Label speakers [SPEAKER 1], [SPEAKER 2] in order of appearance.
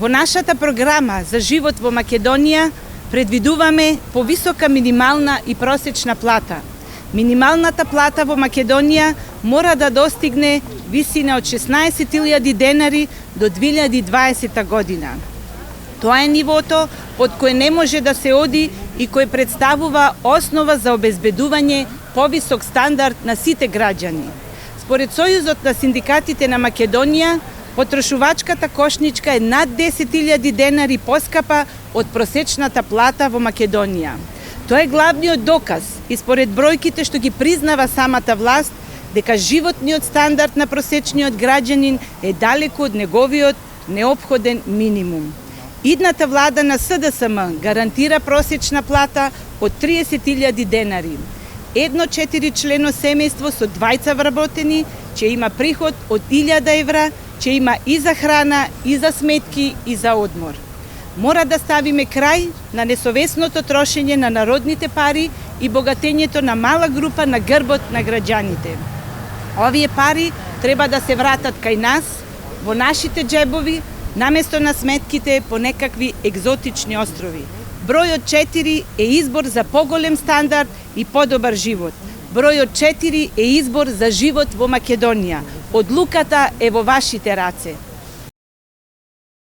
[SPEAKER 1] Во нашата програма за живот во Македонија предвидуваме повисока минимална и просечна плата. Минималната плата во Македонија мора да достигне висина од 16.000 денари до 2020 година. Тоа е нивото под кое не може да се оди и кој представува основа за обезбедување повисок стандард на сите граѓани. Според Сојузот на синдикатите на Македонија, потрошувачката кошничка е над 10.000 денари поскапа од просечната плата во Македонија. Тоа е главниот доказ и според бројките што ги признава самата власт, дека животниот стандард на просечниот граѓанин е далеку од неговиот неопходен минимум. Идната влада на СДСМ гарантира просечна плата од 30.000 денари. Едно 4-члено семејство со двајца вработени ќе има приход од 1.000 евра, ќе има и за храна, и за сметки, и за одмор. Мора да ставиме крај на несовесното трошење на народните пари и богатењето на мала група на грбот на граѓаните. Овие пари треба да се вратат кај нас, во нашите џебови, наместо на сметките по некакви екзотични острови. Бројот 4 е избор за поголем стандард и подобар живот. Бројот 4 е избор за живот во Македонија. Одлуката е во вашите раце.